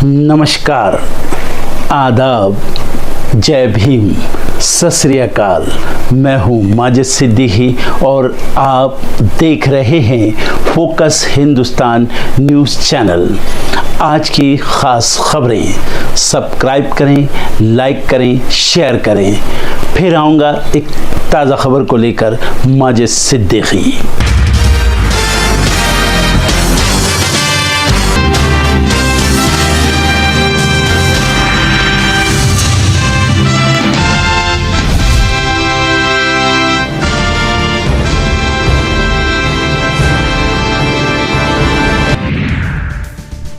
नमस्कार, आदाब, जय भीम, सत श्री अकाल। मैं हूँ माजिद सिद्दीकी और आप देख रहे हैं फोकस हिंदुस्तान न्यूज़ चैनल। आज की ख़ास खबरें सब्सक्राइब करें, लाइक करें, शेयर करें। फिर आऊँगा एक ताज़ा खबर को लेकर माजिद सिद्दीकी।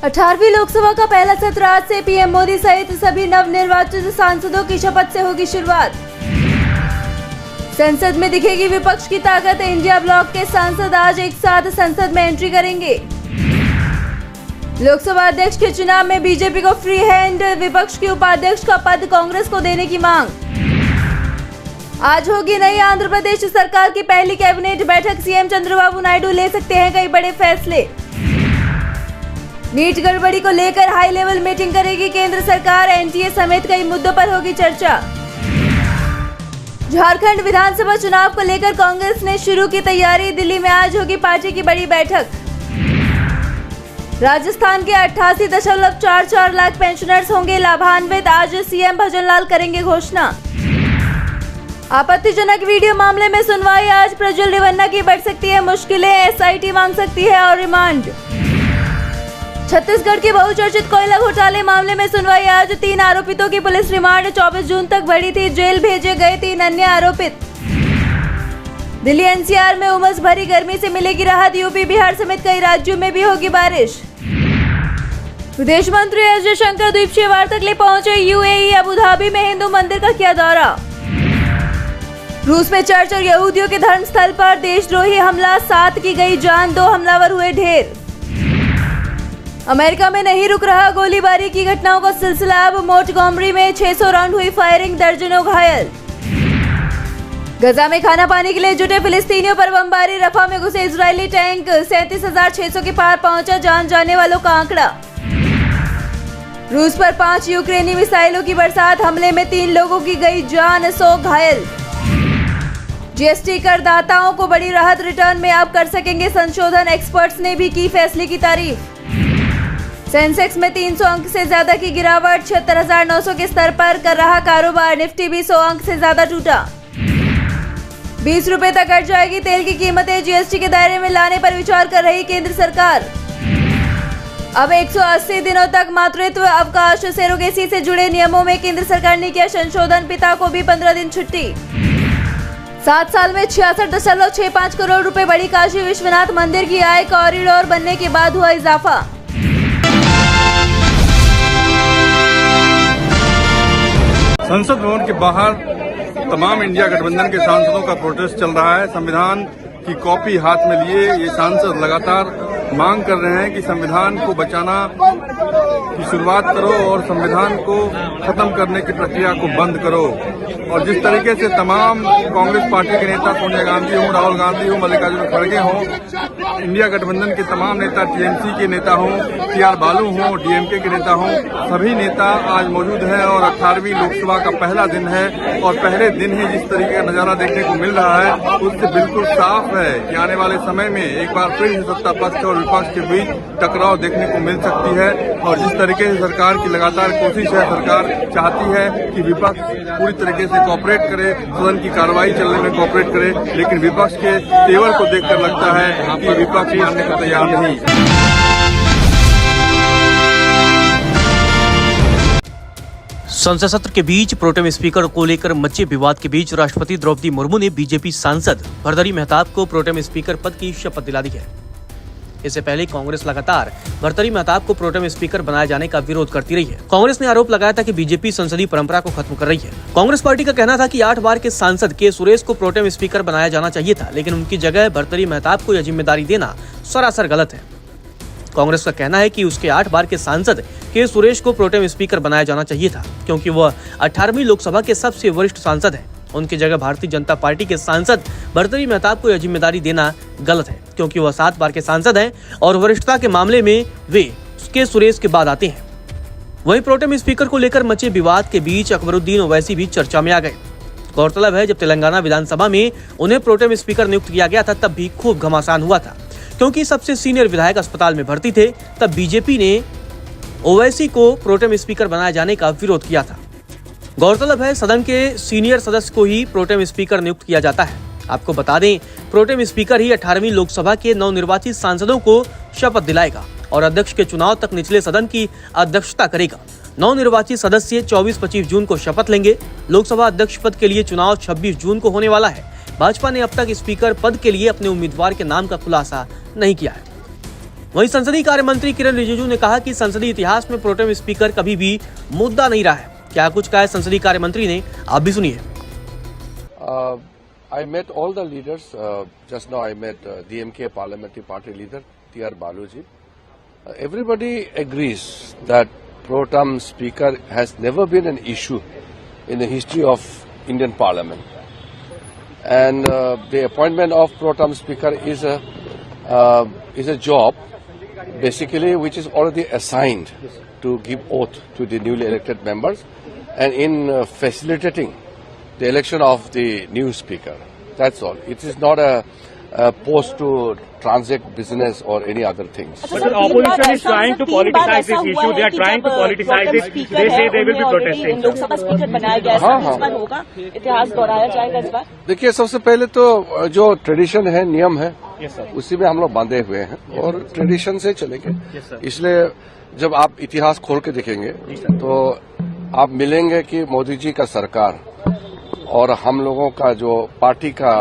18वीं लोकसभा का पहला सत्र आज से पीएम मोदी सहित सभी नवनिर्वाचित सांसदों की शपथ से होगी शुरुआत। संसद में दिखेगी विपक्ष की ताकत। इंडिया ब्लॉक के सांसद आज एक साथ संसद में एंट्री करेंगे। लोकसभा अध्यक्ष के चुनाव में बीजेपी को फ्री हैंड, विपक्ष के उपाध्यक्ष का पद कांग्रेस को देने की मांग। आज होगी नई आंध्र प्रदेश सरकार की पहली कैबिनेट बैठक। सीएम चंद्रबाबू नायडू ले सकते हैं कई बड़े फैसले। नीट गड़बड़ी को लेकर हाई लेवल मीटिंग करेगी केंद्र सरकार। एनटीए समेत कई मुद्दों पर होगी चर्चा। झारखंड विधानसभा चुनाव को लेकर कांग्रेस ने शुरू की तैयारी। दिल्ली में आज होगी पार्टी की बड़ी बैठक। राजस्थान के 88.44 लाख पेंशनर्स होंगे लाभान्वित। आज सीएम भजनलाल करेंगे घोषणा। आपत्तिजनक वीडियो मामले में सुनवाई आज। प्रज्वल रेवन्ना की बढ़ सकती है मुश्किलें। एसआईटी मांग सकती है और रिमांड। छत्तीसगढ़ के बहुचर्चित कोयला घोटाले मामले में सुनवाई आज। 3 आरोपितों की पुलिस रिमांड 24 जून तक बढ़ी थी। जेल भेजे गए 3 अन्य आरोपित। दिल्ली एनसीआर में उमस भरी गर्मी से मिलेगी राहत। यूपी बिहार समेत कई राज्यों में भी होगी बारिश। विदेश मंत्री एस जयशंकर द्वीपक्षीय वार्ता के लिए पहुंचे यूएई। अबुधाबी में हिंदू मंदिर का किया दौरा। रूस में चर्च और यहूदियों के धर्म स्थल पर देशद्रोही हमला, 7 की गई जान, 2 हमलावर हुए ढेर। अमेरिका में नहीं रुक रहा गोलीबारी की घटनाओं का सिलसिला। अब मोंटगोमरी में 600 राउंड हुई फायरिंग, दर्जनों घायल। गजा में खाना पानी के लिए जुटे फिलिस्तीनियों पर बमबारी। रफा में घुसे इजरायली टैंक। 37,600 के पार पहुंचा जान जाने वालों का आंकड़ा। रूस पर 5 यूक्रेनी मिसाइलों की बरसात। हमले में 3 लोगों की गई जान, 100 घायल। जीएसटी करदाताओं को बड़ी राहत। रिटर्न में अब कर सकेंगे संशोधन। एक्सपर्ट्स ने भी की फैसले की तारीफ। सेंसेक्स में 300 अंक से ज्यादा की गिरावट। 76,900 के स्तर पर कर रहा कारोबार। निफ्टी भी 100 अंक से ज्यादा टूटा। 20 रुपए तक घट जाएगी तेल की कीमतें। जीएसटी के दायरे में लाने पर विचार कर रही केंद्र सरकार। अब 180 दिनों तक मातृत्व अवकाश। सरोगेसी से जुड़े नियमों में केंद्र सरकार ने किया संशोधन। पिता को भी 15 दिन छुट्टी। 7 साल में 66.65 करोड़ रुपए बढ़ी काशी विश्वनाथ मंदिर की आय। कॉरिडोर बनने के बाद हुआ इजाफा। संसद भवन के बाहर तमाम इंडिया गठबंधन के सांसदों का प्रोटेस्ट चल रहा है। संविधान की कॉपी हाथ में लिए ये सांसद लगातार मांग कर रहे हैं कि संविधान को बचाना की शुरुआत करो और संविधान को खत्म करने की प्रक्रिया को बंद करो। और जिस तरीके से तमाम कांग्रेस पार्टी के नेता, सोनिया गांधी हो, राहुल गांधी हो, मल्लिकार्जुन खड़गे हो, इंडिया गठबंधन के तमाम नेता, टीएमसी के नेता हों, टीआर बालू हों, डीएमके के नेता हों, सभी नेता आज मौजूद हैं। और 18वीं लोकसभा का पहला दिन है और पहले दिन ही जिस तरीके का नजारा देखने को मिल रहा है उससे बिल्कुल साफ है कि आने वाले समय में एक बार फिर सत्ता पक्ष और विपक्ष के बीच टकराव देखने को मिल सकती है। और जिस तरीके से सरकार की लगातार कोशिश है, सरकार चाहती है कि विपक्ष पूरी तरीके से कोऑपरेट करे, सदन की कार्रवाई चलने में कोऑपरेट करे, लेकिन विपक्ष के तेवर को देखकर लगता है कि विपक्ष मानने को तैयार नहीं। संसद सत्र के बीच प्रोटेम स्पीकर को लेकर मचे विवाद के बीच राष्ट्रपति द्रौपदी मुर्मू ने बीजेपी सांसद भर्तृहरि मेहताब को प्रोटेम स्पीकर पद की शपथ दिला दी है। इससे पहले कांग्रेस लगातार भर्तृहरि मेहताब को प्रोटेम स्पीकर बनाए जाने का विरोध करती रही है। कांग्रेस ने आरोप लगाया था कि बीजेपी संसदीय परंपरा को खत्म कर रही है। कांग्रेस पार्टी का कहना था कि 8 बार के सांसद के सुरेश को प्रोटेम स्पीकर बनाया जाना चाहिए था, लेकिन उनकी जगह भर्तृहरि मेहताब को यह जिम्मेदारी देना सरासर गलत है। कांग्रेस का कहना है कि उसके 8 बार के सांसद के सुरेश को प्रोटेम स्पीकर बनाया जाना चाहिए था, क्योंकि वह 18वीं लोकसभा के सबसे वरिष्ठ सांसद हैं। उनकी जगह भारतीय जनता पार्टी के सांसद भर्तृहरि मेहताब को यह जिम्मेदारी देना गलत है, क्योंकि वह 7 बार के सांसद हैं और वरिष्ठता के मामले में वे के सुरेश के बाद आते हैं। वहीं प्रोटेम स्पीकर को लेकर मचे विवाद के बीच अकबरुद्दीन ओवैसी भी चर्चा में आ गए। गौरतलब है, जब तेलंगाना विधानसभा में उन्हें प्रोटेम स्पीकर नियुक्त किया गया था तब भी खूब घमासान हुआ था, क्योंकि सबसे सीनियर विधायक अस्पताल में भर्ती थे। तब बीजेपी ने ओवैसी को प्रोटेम स्पीकर बनाए जाने का विरोध किया था। गौरतलब है, सदन के सीनियर सदस्य को ही प्रोटेम स्पीकर नियुक्त किया जाता है। आपको बता दें, प्रोटेम स्पीकर ही 18वीं लोकसभा के नवनिर्वाचित सांसदों को शपथ दिलाएगा और अध्यक्ष के चुनाव तक निचले सदन की अध्यक्षता करेगा। नवनिर्वाचित सदस्य 24-25 जून को शपथ लेंगे। लोकसभा अध्यक्ष पद के लिए चुनाव 26 जून को होने वाला है। भाजपा ने अब तक स्पीकर पद के लिए अपने उम्मीदवार के नाम का खुलासा नहीं किया है। वहीं संसदीय कार्य मंत्री किरण रिजिजू ने कहा कि संसदीय इतिहास में प्रोटेम स्पीकर कभी भी मुद्दा नहीं रहा है। क्या कुछ कहा है संसदीय कार्य मंत्री ने, आप भी सुनिए। I met all the leaders. Just now I met DMK Parliamentary Party leader T.R. Baluji. Everybody agrees that pro tem speaker has never been an issue in the history of Indian Parliament. And the appointment of pro tem speaker is a job basically which is already assigned to give oath to the newly elected members and in facilitating the election of the new speaker. That's all. It is not a post to transact business or any other things. But the opposition is trying to politicize this issue. They are trying to politicize it. They say they will be protesting. Lok Sabha speaker बनाया गया है, इस बार होगा, इतिहास दोहराया जाएगा इस बार। देखिए, सबसे पहले तो जो ट्रेडिशन है, नियम है, उसी में हम लोग बांधे हुए हैं और ट्रेडिशन से चलेंगे। इसलिए जब आप इतिहास खोल के देखेंगे तो आप मिलेंगे कि मोदी जी का सरकार और हम लोगों का जो पार्टी का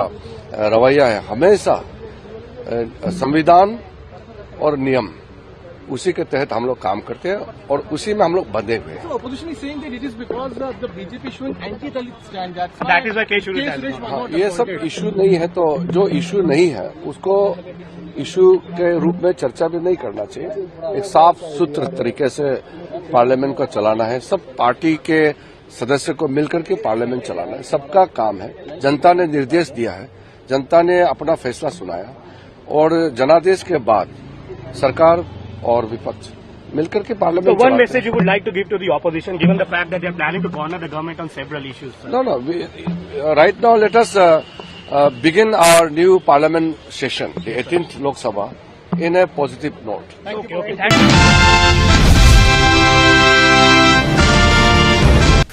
रवैया है, हमेशा संविधान और नियम उसी के तहत हम लोग काम करते हैं और उसी में हम लोग बंधे हुए हैं। ये सब इशू नहीं है, तो जो इशू नहीं है उसको इशू के रूप में चर्चा भी नहीं करना चाहिए। एक साफ सुथरे तरीके से पार्लियामेंट को चलाना है। सब पार्टी के सदस्य को मिलकर के पार्लियामेंट चलाना है, सबका काम है। जनता ने निर्देश दिया है, जनता ने अपना फैसला सुनाया और जनादेश के बाद सरकार और विपक्ष मिलकर के parliament. So one message you would like to give to the opposition, given the fact that they are planning to corner the government on several issues? Sir. No. Right now, let us begin our new parliament session, the 18th Lok Sabha, in a positive note. Okay. Thank you.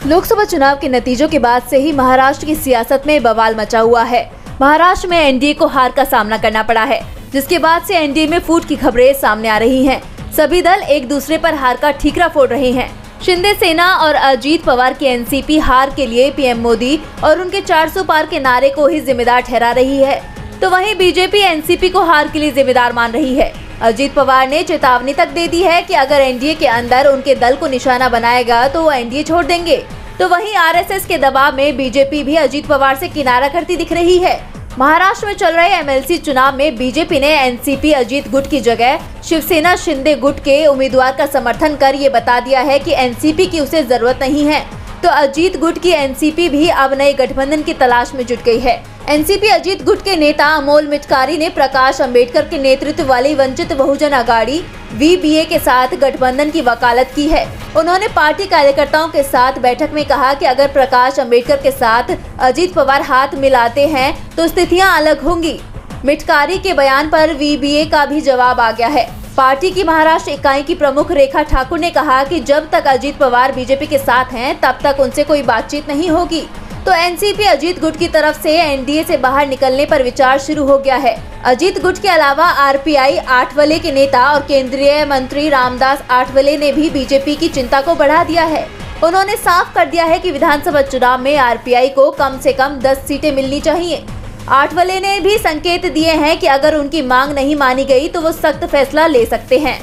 Lok Sabha चुनाव के नतीजों के बाद से ही महाराष्ट्र की सियासत में बवाल मचा हुआ है। महाराष्ट्र में एनडीए को हार का सामना करना पड़ा है, जिसके बाद से एनडीए में फूट की खबरें सामने आ रही हैं। सभी दल एक दूसरे पर हार का ठीकरा फोड़ रहे हैं। शिंदे सेना और अजीत पवार की एनसीपी हार के लिए पीएम मोदी और उनके 400 पार के नारे को ही जिम्मेदार ठहरा रही है, तो वहीं बीजेपी एनसीपी को हार के लिए जिम्मेदार मान रही है। अजीत पवार ने चेतावनी तक दे दी है कि अगर एनडीए के अंदर उनके दल को निशाना बनाएगा तो वो एनडीए छोड़ देंगे। तो वहीं आरएसएस के दबाव में बीजेपी भी अजीत पवार से किनारा करती दिख रही है। महाराष्ट्र में चल रहे एमएलसी चुनाव में बीजेपी ने एनसीपी अजीत गुट की जगह शिवसेना शिंदे गुट के उम्मीदवार का समर्थन कर ये बता दिया है कि एनसीपी की उसे जरूरत नहीं है। तो अजीत गुट की एनसीपी भी अब नए गठबंधन की तलाश में जुट गई है। एनसीपी अजीत गुट के नेता अमोल मिटकारी ने प्रकाश अंबेडकर के नेतृत्व वाली वंचित बहुजन अघाड़ी वीबीए के साथ गठबंधन की वकालत की है। उन्होंने पार्टी कार्यकर्ताओं के साथ बैठक में कहा कि अगर प्रकाश अंबेडकर के साथ अजीत पवार हाथ मिलाते हैं तो स्थितियां अलग होंगी। मिटकारी के बयान पर वीबीए का भी जवाब आ गया है। पार्टी की महाराष्ट्र इकाई की प्रमुख रेखा ठाकुर ने कहा कि जब तक अजीत पवार बीजेपी के साथ हैं तब तक उनसे कोई बातचीत नहीं होगी। तो एनसीपी अजीत गुट की तरफ से एनडीए से बाहर निकलने पर विचार शुरू हो गया है। अजीत गुट के अलावा आरपीआई आठवले के नेता और केंद्रीय मंत्री रामदास आठवले ने भी बीजेपी की चिंता को बढ़ा दिया है। उन्होंने साफ कर दिया है कि विधानसभा चुनाव में आरपीआई को कम से कम 10 सीटें मिलनी चाहिए। आठवले ने भी संकेत दिए हैं कि अगर उनकी मांग नहीं मानी गई तो वो सख्त फैसला ले सकते हैं।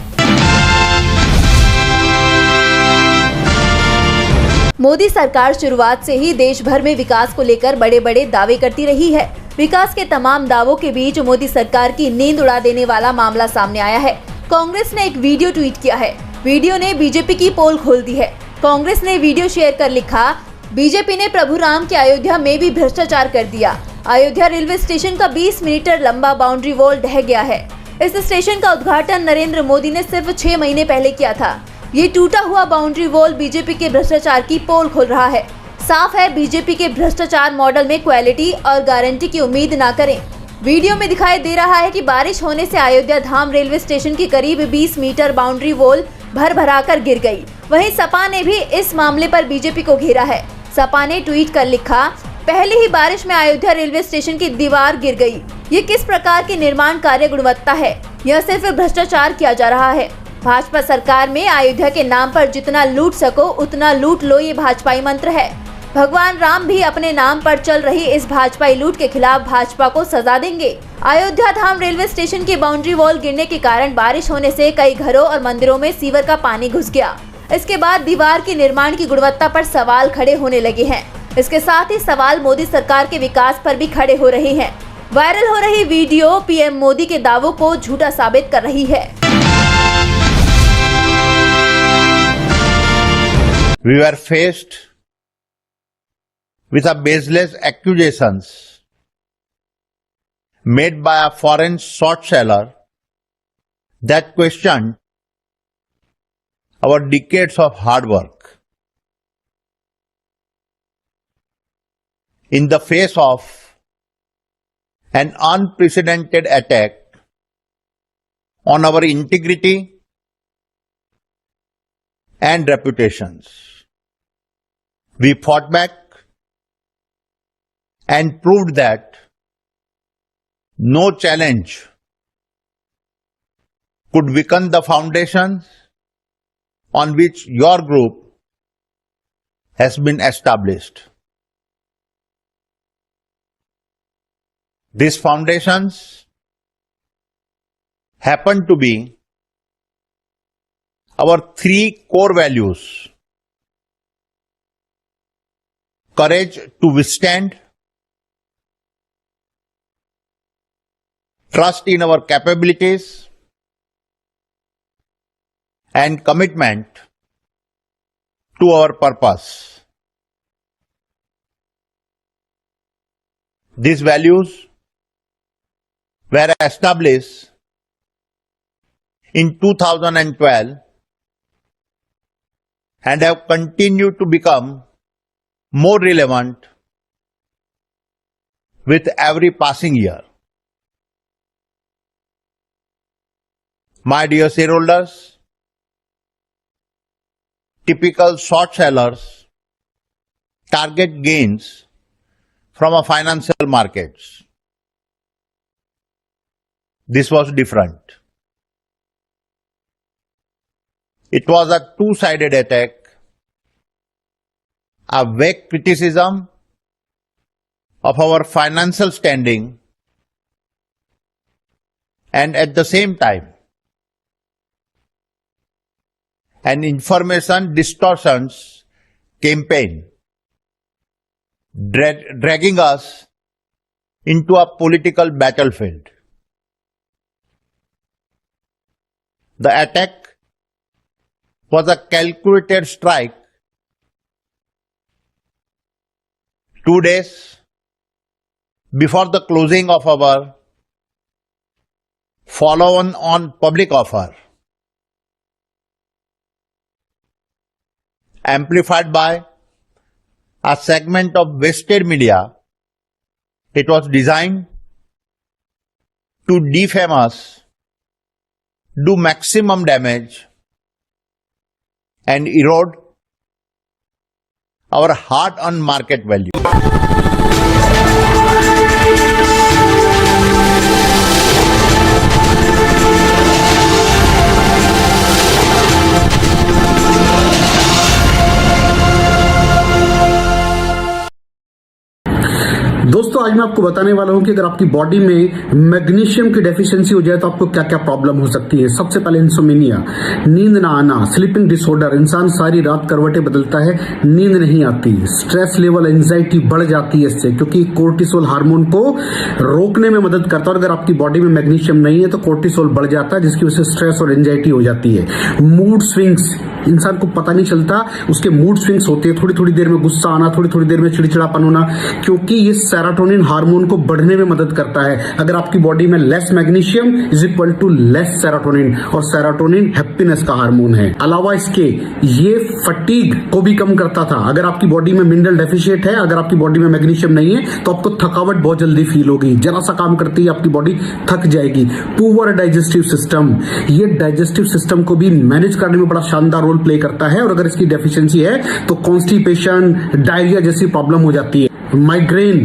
मोदी सरकार शुरुआत से ही देश भर में विकास को लेकर बड़े बड़े दावे करती रही है। विकास के तमाम दावों के बीच मोदी सरकार की नींद उड़ा देने वाला मामला सामने आया है। कांग्रेस ने एक वीडियो ट्वीट किया है। वीडियो ने बीजेपी की पोल खोल दी है। कांग्रेस ने वीडियो शेयर कर लिखा, बीजेपी ने प्रभु राम के अयोध्या में भी भ्रष्टाचार कर दिया। अयोध्या रेलवे स्टेशन का 20 मीटर लंबा बाउंड्री वॉल ढह गया है। इस स्टेशन का उद्घाटन नरेंद्र मोदी ने सिर्फ 6 महीने पहले किया था। ये टूटा हुआ बाउंड्री वॉल बीजेपी के भ्रष्टाचार की पोल खोल रहा है। साफ है, बीजेपी के भ्रष्टाचार मॉडल में क्वालिटी और गारंटी की उम्मीद ना करें। वीडियो में दिखाई दे रहा है कि बारिश होने से अयोध्या धाम रेलवे स्टेशन की करीब 20 मीटर बाउंड्री वॉल भर-भराकर गिर गई। वहीं सपा ने भी इस मामले पर बीजेपी को घेरा है। सपा ने ट्वीट कर लिखा, पहली ही बारिश में अयोध्या रेलवे स्टेशन की दीवार गिर गई। ये किस प्रकार की निर्माण कार्य गुणवत्ता है? यह सिर्फ भ्रष्टाचार किया जा रहा है। भाजपा सरकार में अयोध्या के नाम पर जितना लूट सको उतना लूट लो, ये भाजपाई मंत्र है। भगवान राम भी अपने नाम पर चल रही इस भाजपाई लूट के खिलाफ भाजपा को सजा देंगे। अयोध्या धाम रेलवे स्टेशन की बाउंड्री वॉल गिरने के कारण बारिश होने से कई घरों और मंदिरों में सीवर का पानी घुस गया। इसके बाद दीवार की निर्माण की गुणवत्ता पर सवाल खड़े होने लगे हैं। इसके साथ ही सवाल मोदी सरकार के विकास पर भी खड़े हो रहे हैं। वायरल हो रही वीडियो पीएम मोदी के दावों को झूठा साबित कर रही है। We were faced with a baseless accusations made by a foreign short seller that questioned our decades of hard work. In the face of an unprecedented attack on our integrity and reputations, we fought back and proved that no challenge could weaken the foundations on which your group has been established. These foundations happen to be our three core values: courage to withstand, trust in our capabilities, and commitment to our purpose. These values were established in 2012 and have continued to become more relevant with every passing year. My dear shareholders, typical short sellers target gains from a financial markets. This was different. It was a two-sided attack, a vague criticism of our financial standing, and at the same time, an information distortions campaign dragging us into a political battlefield. The attack was a calculated strike 2 days before the closing of our follow-on public offer, amplified by a segment of vested media. It was designed to defame us, do maximum damage, and erode our hard-earned market value. दोस्तों आज मैं आपको बताने वाला हूं कि अगर आपकी बॉडी में मैग्नीशियम की डेफिशिएंसी हो जाए तो आपको क्या क्या प्रॉब्लम हो सकती है। सबसे पहले इंसोमेनिया, नींद ना आना, स्लीपिंग डिसऑर्डर, इंसान सारी रात करवटें बदलता है, नींद नहीं आती, स्ट्रेस लेवल, एंजाइटी बढ़ जाती है इससे, क्योंकि कोर्टिसोल हार्मोन को रोकने में मदद करता है। और अगर आपकी बॉडी में मैग्नीशियम नहीं है तो कोर्टिसोल बढ़ जाता है, जिसकी वजह से स्ट्रेस और एंजाइटी हो जाती है। मूड स्विंग्स, इंसान को पता नहीं चलता, उसके मूड स्विंग्स होते हैं, थोड़ी थोड़ी देर में गुस्सा आना, थोड़ी थोड़ी देर में चिड़चिड़ापन होना, क्योंकि ये सेरोटोनिन हार्मोन को बढ़ने में मदद करता है। अगर आपकी बॉडी में less magnesium is equal to less serotonin, और सेरोटोनिन हैप्पीनेस का हार्मोन है। अलावा इसके ये फटीग को भी कम करता था। अगर आपकी बॉडी में मिनरल डेफिशिएट है, अगर आपकी बॉडी में मैग्नीशियम नहीं है, तो आपको थकावट बहुत जल्दी फील होगी, जरा सा काम करती है आपकी बॉडी थक जाएगी। पुअर डाइजेस्टिव सिस्टम, ये डाइजेस्टिव सिस्टम को भी मैनेज करने में बड़ा शानदार रोल प्ले करता है, और अगर इसकी डेफिशिएंसी है तो कॉन्स्टिपेशन, डायरिया जैसी प्रॉब्लम हो जाती है। माइग्रेन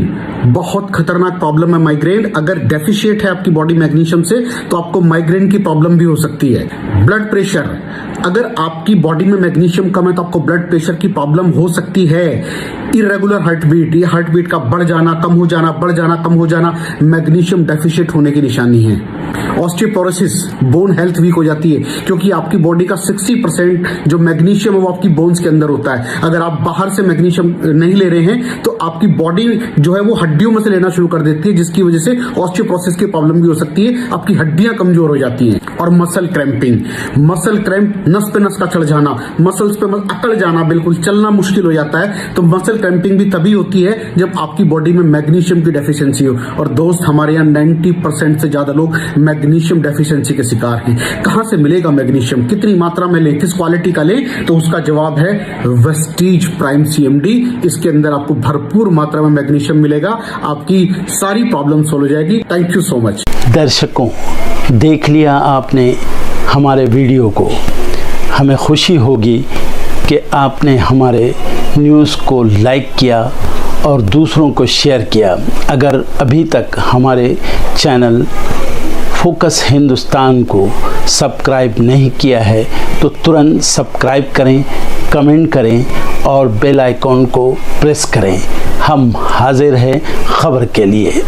बहुत खतरनाक प्रॉब्लम है। माइग्रेन अगर डेफिशिएट है आपकी बॉडी मैग्नीशियम से, तो आपको माइग्रेन की प्रॉब्लम भी हो सकती है। ब्लड प्रेशर, अगर आपकी बॉडी में मैग्नीशियम कम है तो आपको ब्लड प्रेशर की प्रॉब्लम हो सकती है। इरेगुलर हार्ट बीट, ये हार्ट बीट का बढ़ जाना, कम हो जाना, बढ़ जाना, कम हो जाना, मैग्नीशियम डेफिशिएट होने की निशानी है। ऑस्टियोपोरोसिस, बोन हेल्थ वीक हो जाती है, क्योंकि आपकी बॉडी का 60% जो मैग्नीशियम है वो आपकी बोन्स के अंदर होता है। अगर आप बाहर से मैग्नीशियम नहीं ले रहे हैं तो आपकी बॉडी जो है वो हड्डियों में से लेना शुरू कर देती है, जिसकी वजह से ऑस्टियोपोरोसिस की प्रॉब्लम भी हो सकती है, आपकी हड्डियां कमजोर हो जाती हैं। और मसल क्रैम्पिंग, मसल क्रैम्प, नस पे नस का चढ़ जाना, मसल्स पे अकड़ जाना, बिल्कुल चलना मुश्किल हो जाता है। तो मसल क्रैम्पिंग भी तभी होती है जब आपकी बॉडी में मैग्नीशियम की डेफिशिएंसी हो। और दोस्त, हमारे यहाँ 90% से ज्यादा लोग मैग्नीशियम डेफिशिएंसी के शिकार हैं। कहां से मिलेगा मैग्नीशियम, कितनी मात्रा में लें, किस क्वालिटी का लें? तो उसका जवाब है वेस्टीज प्राइम CMD। इसके अंदर आपको भरपूर मात्रा में मैग्नीशियम मिलेगा, आपकी सारी प्रॉब्लम सॉल्व हो जाएगी। Thank you so much. दर्शकों, देख लिया आपने हमारे वीडियो को। हमें खुशी होगी कि आपने हमारे न्यूज़ को लाइक किया और दूसरों को शेयर किया। अगर अभी तक हमारे चैनल फोकस हिंदुस्तान को सब्सक्राइब नहीं किया है तो तुरंत सब्सक्राइब करें, कमेंट करें और बेल आइकॉन को प्रेस करें। हम हाजिर हैं खबर के लिए।